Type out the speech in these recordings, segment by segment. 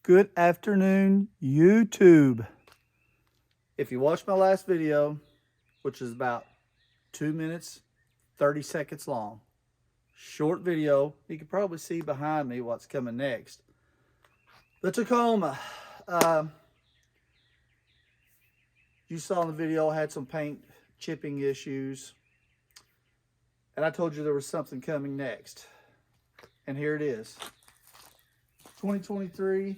Good afternoon, YouTube. If you watched my last video, which is about 2 minutes, 30 seconds long, short video, you can probably see behind me what's coming next. The Tacoma. You saw in the video, I had some paint chipping issues. And I told you there was something coming next. And here it is. 2023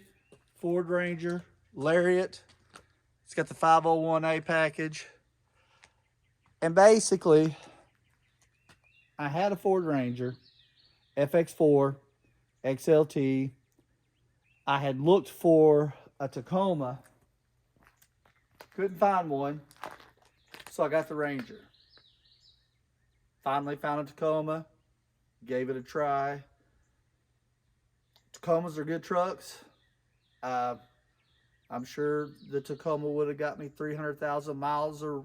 Ford Ranger Lariat. It's got the 501A package. And basically, I had a Ford Ranger FX4 XLT. I had looked for a Tacoma. Couldn't find one. So I got the Ranger. Finally found a Tacoma. Gave it a try. Tacomas are good trucks. I'm sure the Tacoma would have got me 300,000 miles, or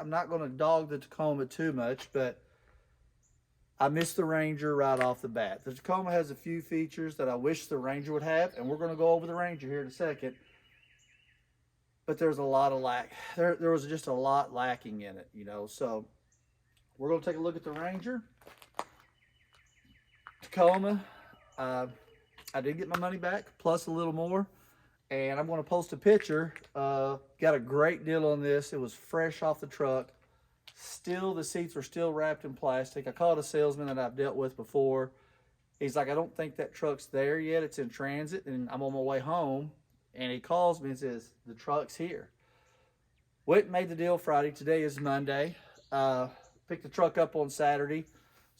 I'm not going to dog the Tacoma too much, but I missed the Ranger right off the bat. The Tacoma has a few features that I wish the Ranger would have, and we're going to go over the Ranger here in a second. But there's a lot of lack. There was just a lot lacking in it, So we're going to take a look at the Ranger. Tacoma. I did get my money back, plus a little more. And I'm going to post a picture. Got a great deal on this. It was fresh off the truck. Still, the seats were still wrapped in plastic. I called a salesman that I've dealt with before. He's like, I don't think that truck's there yet. It's in transit, and I'm on my way home. And he calls me and says, the truck's here. Went and made the deal Friday. Today is Monday. Picked the truck up on Saturday.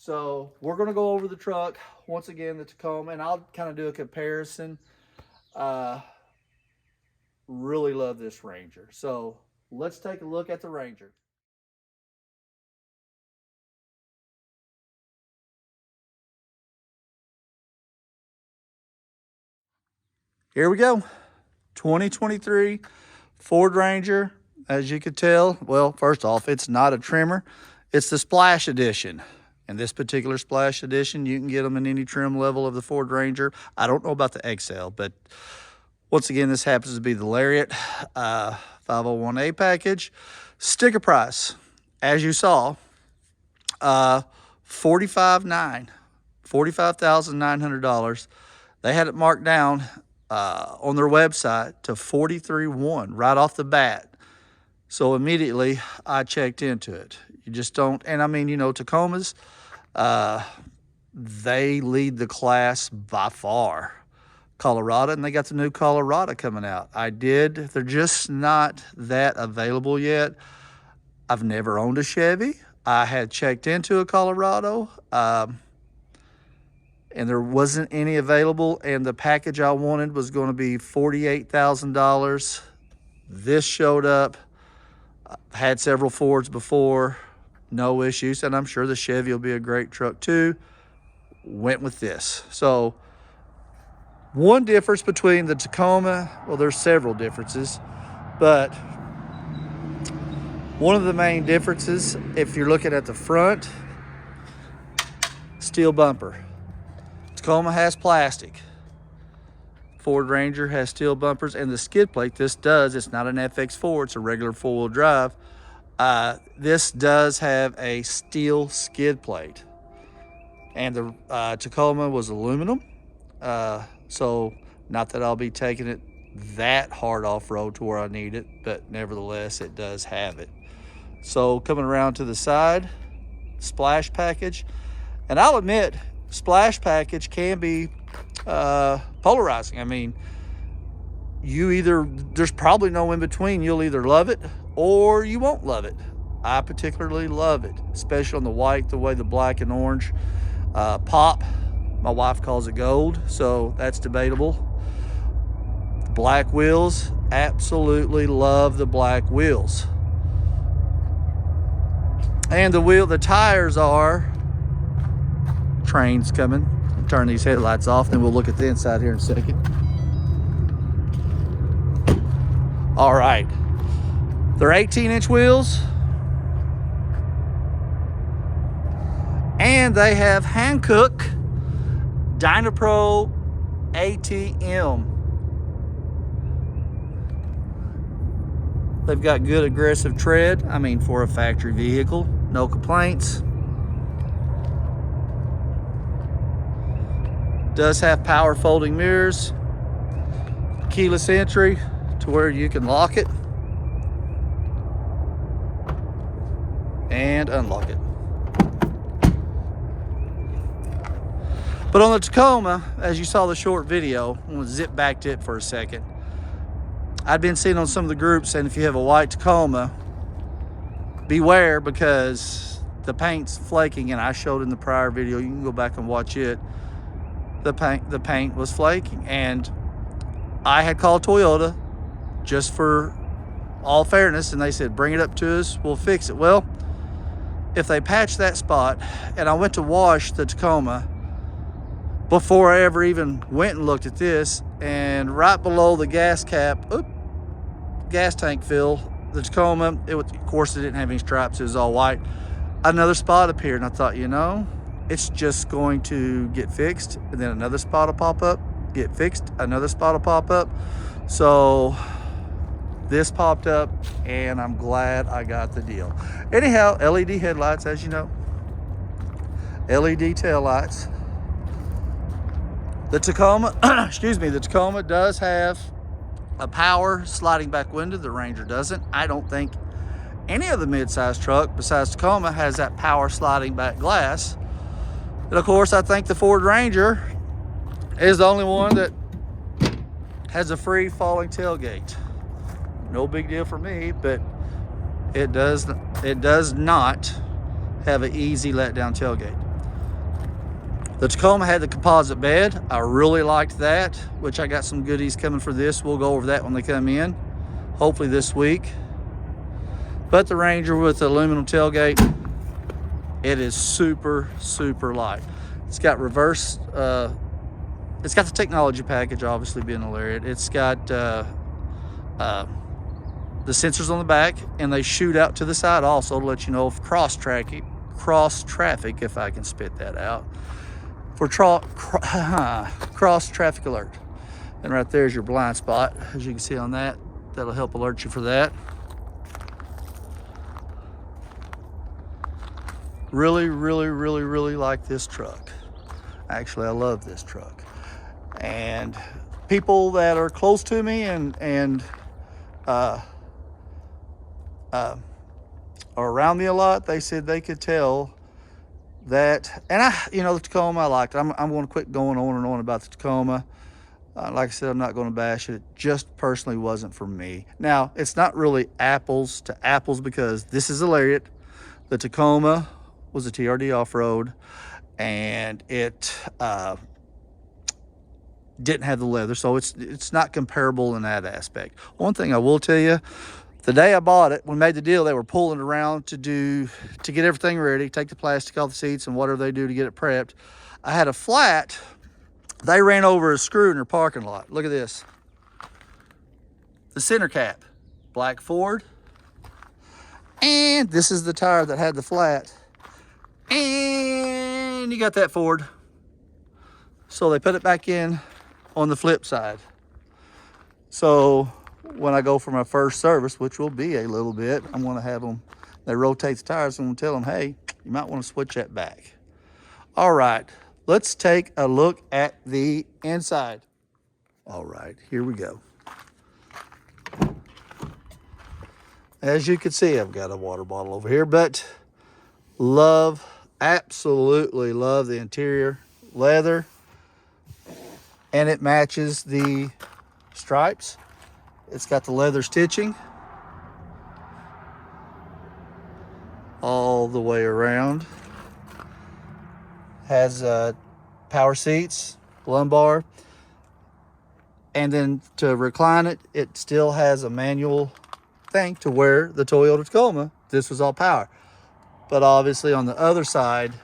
So we're going to go over the truck once again, the Tacoma, and I'll kind of do a comparison. Really love this Ranger. So let's take a look at the Ranger. Here we go. 2023 Ford Ranger. As you could tell, well, first off, it's not a trimmer. It's the Splash Edition. In this particular Splash Edition, you can get them in any trim level of the Ford Ranger. I don't know about the XL, but once again, this happens to be the Lariat 501A package. Sticker price, as you saw, $45,900. They had it marked down on their website to $43,100 right off the bat. So immediately I checked into it. You just don't, and I mean, Tacomas, they lead the class by far. Colorado, and they got the new Colorado coming out. They're just not that available yet. I've never owned a Chevy. I had checked into a Colorado, and there wasn't any available, and the package I wanted was going to be $48,000. This showed up. Had several Fords before, no issues, and I'm sure the Chevy will be a great truck too. Went with this. So one difference between the Tacoma, well, there's several differences, but one of the main differences, if you're looking at the front, steel bumper. Tacoma has plastic. Ford Ranger has steel bumpers, and the skid plate, it's not an FX4, it's a regular four-wheel drive. This does have a steel skid plate. And the Tacoma was aluminum. So not that I'll be taking it that hard off-road to where I need it, but nevertheless, it does have it. So coming around to the side, Splash package. And I'll admit, Splash package can be polarizing. I mean, there's probably no in between. You'll either love it or you won't love it. I particularly love it, especially on the white, the way the black and orange pop. My wife calls it gold, so that's debatable. The black wheels, absolutely love the black wheels. And the tires are, trains coming. I'll turn these headlights off, then we'll look at the inside here in a second. All right, they're 18-inch wheels. And they have Hankook Dynapro ATM They've got good aggressive tread. I mean, for a factory vehicle, no complaints. Does have power folding mirrors, keyless entry to where you can lock it and unlock it. But on the Tacoma, as you saw the short video, I'm gonna zip back to it for a second. I've been seeing on some of the groups saying if you have a white Tacoma, beware because the paint's flaking, and I showed in the prior video, you can go back and watch it. The paint was flaking, and I had called Toyota just for all fairness, and they said, bring it up to us, we'll fix it. Well, if they patch that spot, and I went to wash the Tacoma before I ever even went and looked at this, and right below the gas cap, gas tank fill, the Tacoma, of course it didn't have any stripes, it was all white. Another spot appeared, and I thought, you know, it's just going to get fixed, and then another spot will pop up, get fixed, another spot will pop up. So this popped up, and I'm glad I got the deal. Anyhow, LED headlights, as you know, LED tail lights. The Tacoma, excuse me, the Tacoma does have a power sliding back window. The Ranger doesn't. I don't think any of the mid-size truck besides Tacoma has that power sliding back glass. And of course, I think the Ford Ranger is the only one that has a free falling tailgate. No big deal for me, but it does not have an easy letdown tailgate. The Tacoma had the composite bed. I really liked that, which I got some goodies coming for this. We'll go over that when they come in, hopefully this week. But the Ranger with the aluminum tailgate, it is super, super light. It's got reverse, it's got the technology package, obviously being a Lariat. It's got the sensors on the back, and they shoot out to the side also to let you know if cross traffic, if I can spit that out, for cross traffic alert. And right there's your blind spot, as you can see on that. That'll help alert you for that. Really, really, really, really like this truck. Actually, I love this truck. And people that are close to me and are around me a lot, they said they could tell that, and the Tacoma I liked. I'm going to quit going on and on about the Tacoma. Like I said, I'm not going to bash it. It just personally wasn't for me. Now, it's not really apples to apples because this is a Lariat. The Tacoma was a TRD off-road, and it didn't have the leather, so it's not comparable in that aspect. One thing I will tell you, the day I bought it, we made the deal, they were pulling around to get everything ready, take the plastic off the seats and whatever they do to get it prepped. I had a flat. They ran over a screw in their parking lot. Look at this. The center cap, black Ford. And this is the tire that had the flat. And you got that Ford. So they put it back in on the flip side. So when I go for my first service, which will be a little bit, I'm going to have them, they rotate the tires, and I'm going to tell them, hey, you might want to switch that back. All right, let's take a look at the inside. All right, here we go. As you can see, I've got a water bottle over here, but absolutely love the interior leather, and it matches the stripes. It's got the leather stitching all the way around. Has power seats, lumbar, and then to recline it, it still has a manual thing to where the Toyota Tacoma, this was all power. But obviously on the other side,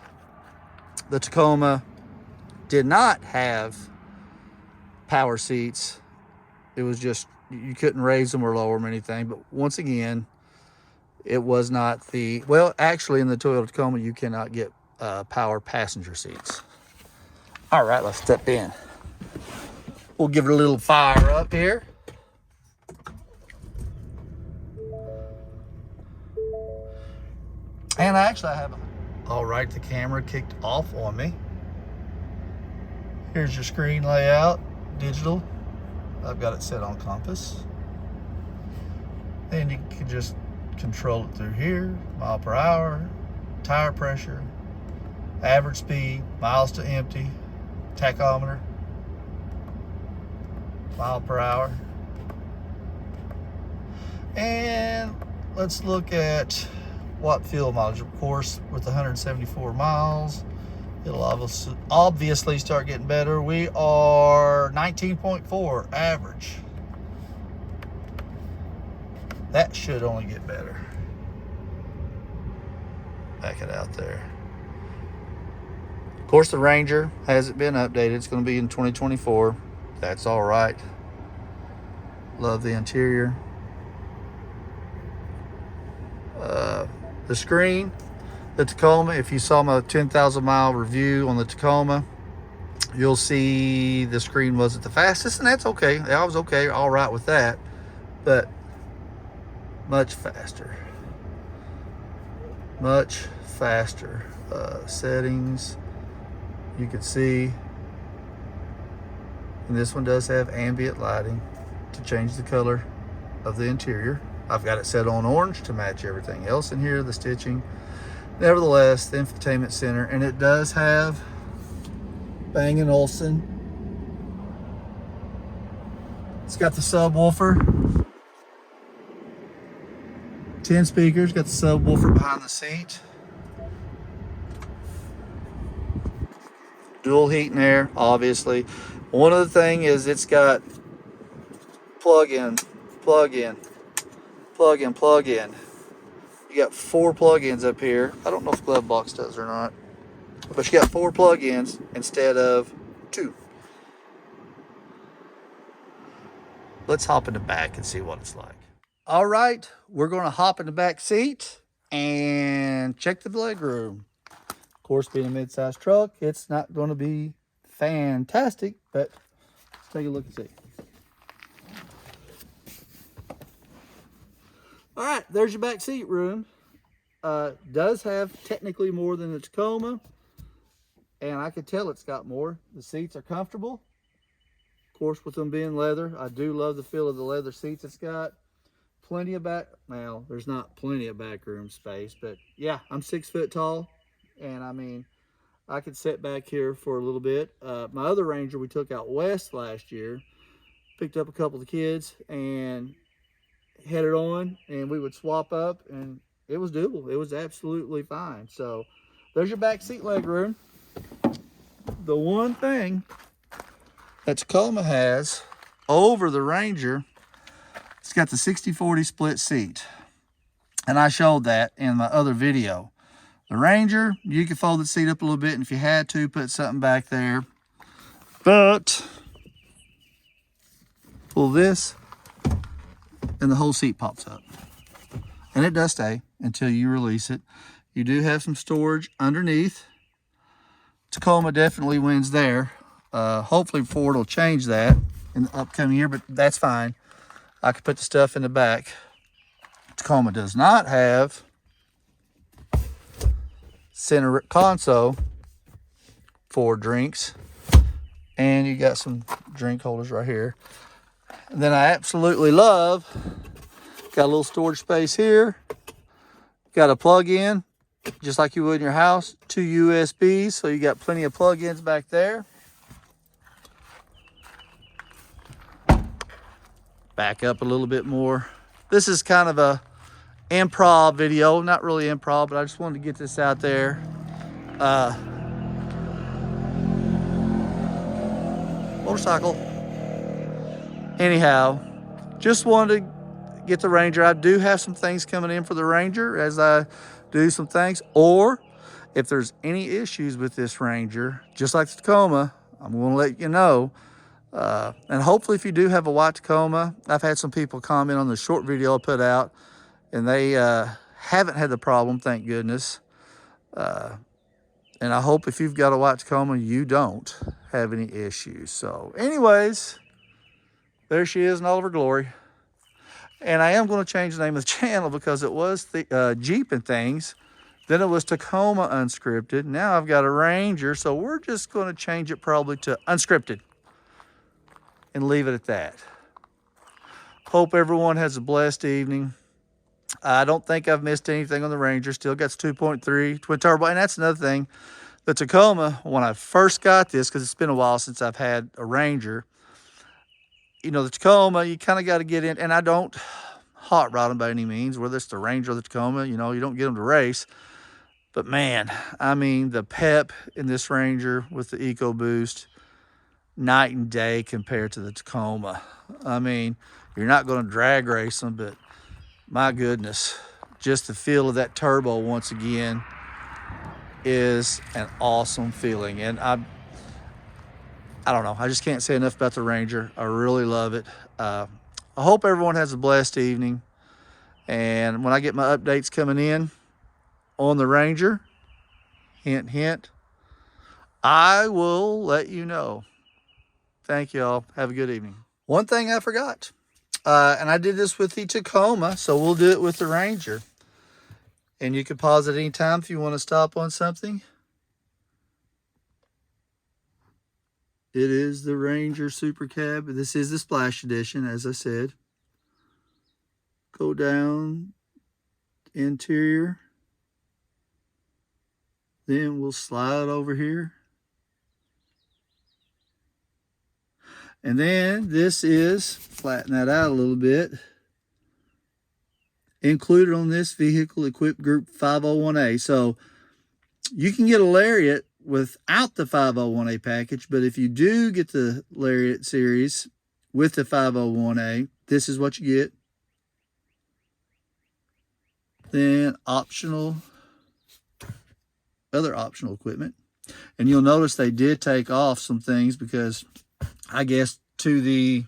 the Tacoma did not have power seats. It was just, you couldn't raise them or lower them or anything. But once again, it was not well, actually in the Toyota Tacoma, you cannot get power passenger seats. All right, let's step in. We'll give it a little fire up here. And actually I have a... All right, the camera kicked off on me. Here's your screen layout, digital. I've got it set on compass. Then you can just control it through here, mile per hour, tire pressure, average speed, miles to empty, tachometer, mile per hour. And let's look at watt fuel mileage. Of course, with 174 miles, it'll obviously start getting better. We are 19.4 average. That should only get better. Back it out there. Of course, the Ranger hasn't been updated. It's going to be in 2024. That's all right. Love the interior. The screen, the Tacoma, if you saw my 10,000 mile review on the Tacoma, you'll see the screen wasn't the fastest, and that's okay. I was okay, all right with that, but much faster. Much faster. Settings, you can see, and this one does have ambient lighting to change the color of the interior. I've got it set on orange to match everything else in here, the stitching. Nevertheless, the infotainment center, and it does have Bang & Olufsen. It's got the subwoofer. 10 speakers, got the subwoofer behind the seat. Dual heat and air, obviously. One other thing is it's got plug-in, plug-in, plug-in, plug-in. You got 4 plug-ins up here. I don't know if glove box does or not, but you got 4 plug-ins instead of 2. Let's hop in the back and see what it's like. All right, we're going to hop in the back seat and check the leg room. Of course, being a mid-sized truck, it's not going to be fantastic, but let's take a look and see. All right, there's your back seat room. Does have technically more than the Tacoma, and I could tell it's got more. The seats are comfortable. Of course, with them being leather, I do love the feel of the leather seats it's got. Plenty of back, well, there's not plenty of back room space, but yeah, I'm 6 foot tall, and I mean, I could sit back here for a little bit. My other Ranger we took out west last year, picked up a couple of the kids, and headed on, and we would swap up, and it was doable. It was absolutely fine. So there's your back seat leg room. The one thing that Tacoma has over the Ranger, it's got the 60-40 split seat, and I showed that in my other video. The Ranger, you could fold the seat up a little bit, and if you had to, put something back there, but pull this and the whole seat pops up, and it does stay until you release it. You do have some storage underneath. Tacoma definitely wins there. Hopefully Ford will change that in the upcoming year, but that's fine. I could put the stuff in the back. Tacoma does not have center console for drinks, and you got some drink holders right here. And then I absolutely love, got a little storage space here, got a plug-in, just like you would in your house, 2 USBs, so you got plenty of plug-ins back there. Back up a little bit more. This is kind of a improv video, not really improv, but I just wanted to get this out there. Motorcycle. Anyhow, just wanted to get the Ranger. I do have some things coming in for the Ranger as I do some things, or if there's any issues with this Ranger, just like the Tacoma, I'm going to let you know. And hopefully if you do have a white Tacoma, I've had some people comment on the short video I put out, and they haven't had the problem, thank goodness. And I hope if you've got a white Tacoma, you don't have any issues. So anyways, there she is in all of her glory. And I am going to change the name of the channel because it was the Jeep and Things. Then it was Tacoma unscripted. Now I've got a Ranger, so we're just going to change it probably to unscripted and leave it at that. Hope everyone has a blessed evening. I don't think I've missed anything on the Ranger. Still got 2.3 twin turbo. And that's another thing. The Tacoma, when I first got this, because it's been a while since I've had a Ranger, you know, the Tacoma, you kind of got to get in. And I don't hot rod them by any means, whether it's the Ranger or the Tacoma. You know, you don't get them to race. But man, I mean, the pep in this Ranger with the EcoBoost, night and day compared to the Tacoma. I mean, you're not going to drag race them, but my goodness, just the feel of that turbo once again is an awesome feeling. And I don't know, I just can't say enough about the Ranger. I really love it. I hope everyone has a blessed evening. And when I get my updates coming in on the Ranger, hint, hint, I will let you know. Thank you all. Have a good evening. One thing I forgot, and I did this with the Tacoma, so we'll do it with the Ranger. And you can pause at any time if you want to stop on something. It is the Ranger Super Cab. This is the Splash Edition, as I said. Go down, interior. Then we'll slide over here. And then this is, flatten that out a little bit, included on this vehicle equipped group 501A. So you can get a Lariat without the 501A package, but if you do get the Lariat series with the 501A, this is what you get. Then optional, other optional equipment. And you'll notice they did take off some things because I guess due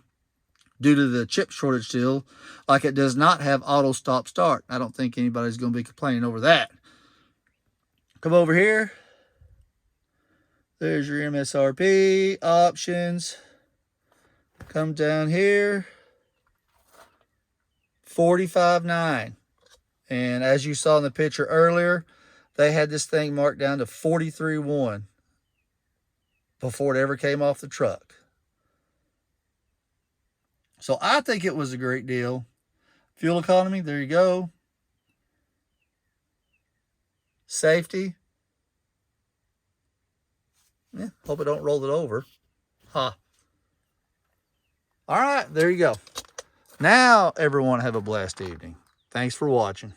to the chip shortage still, like it does not have auto stop start. I don't think anybody's going to be complaining over that. Come over here. There's your MSRP options. Come down here. $45.9. And as you saw in the picture earlier, they had this thing marked down to $43.1 before it ever came off the truck. So I think it was a great deal. Fuel economy, there you go. Safety. Yeah, hope I don't roll it over. All right, there you go. Now everyone have a blessed evening. Thanks for watching.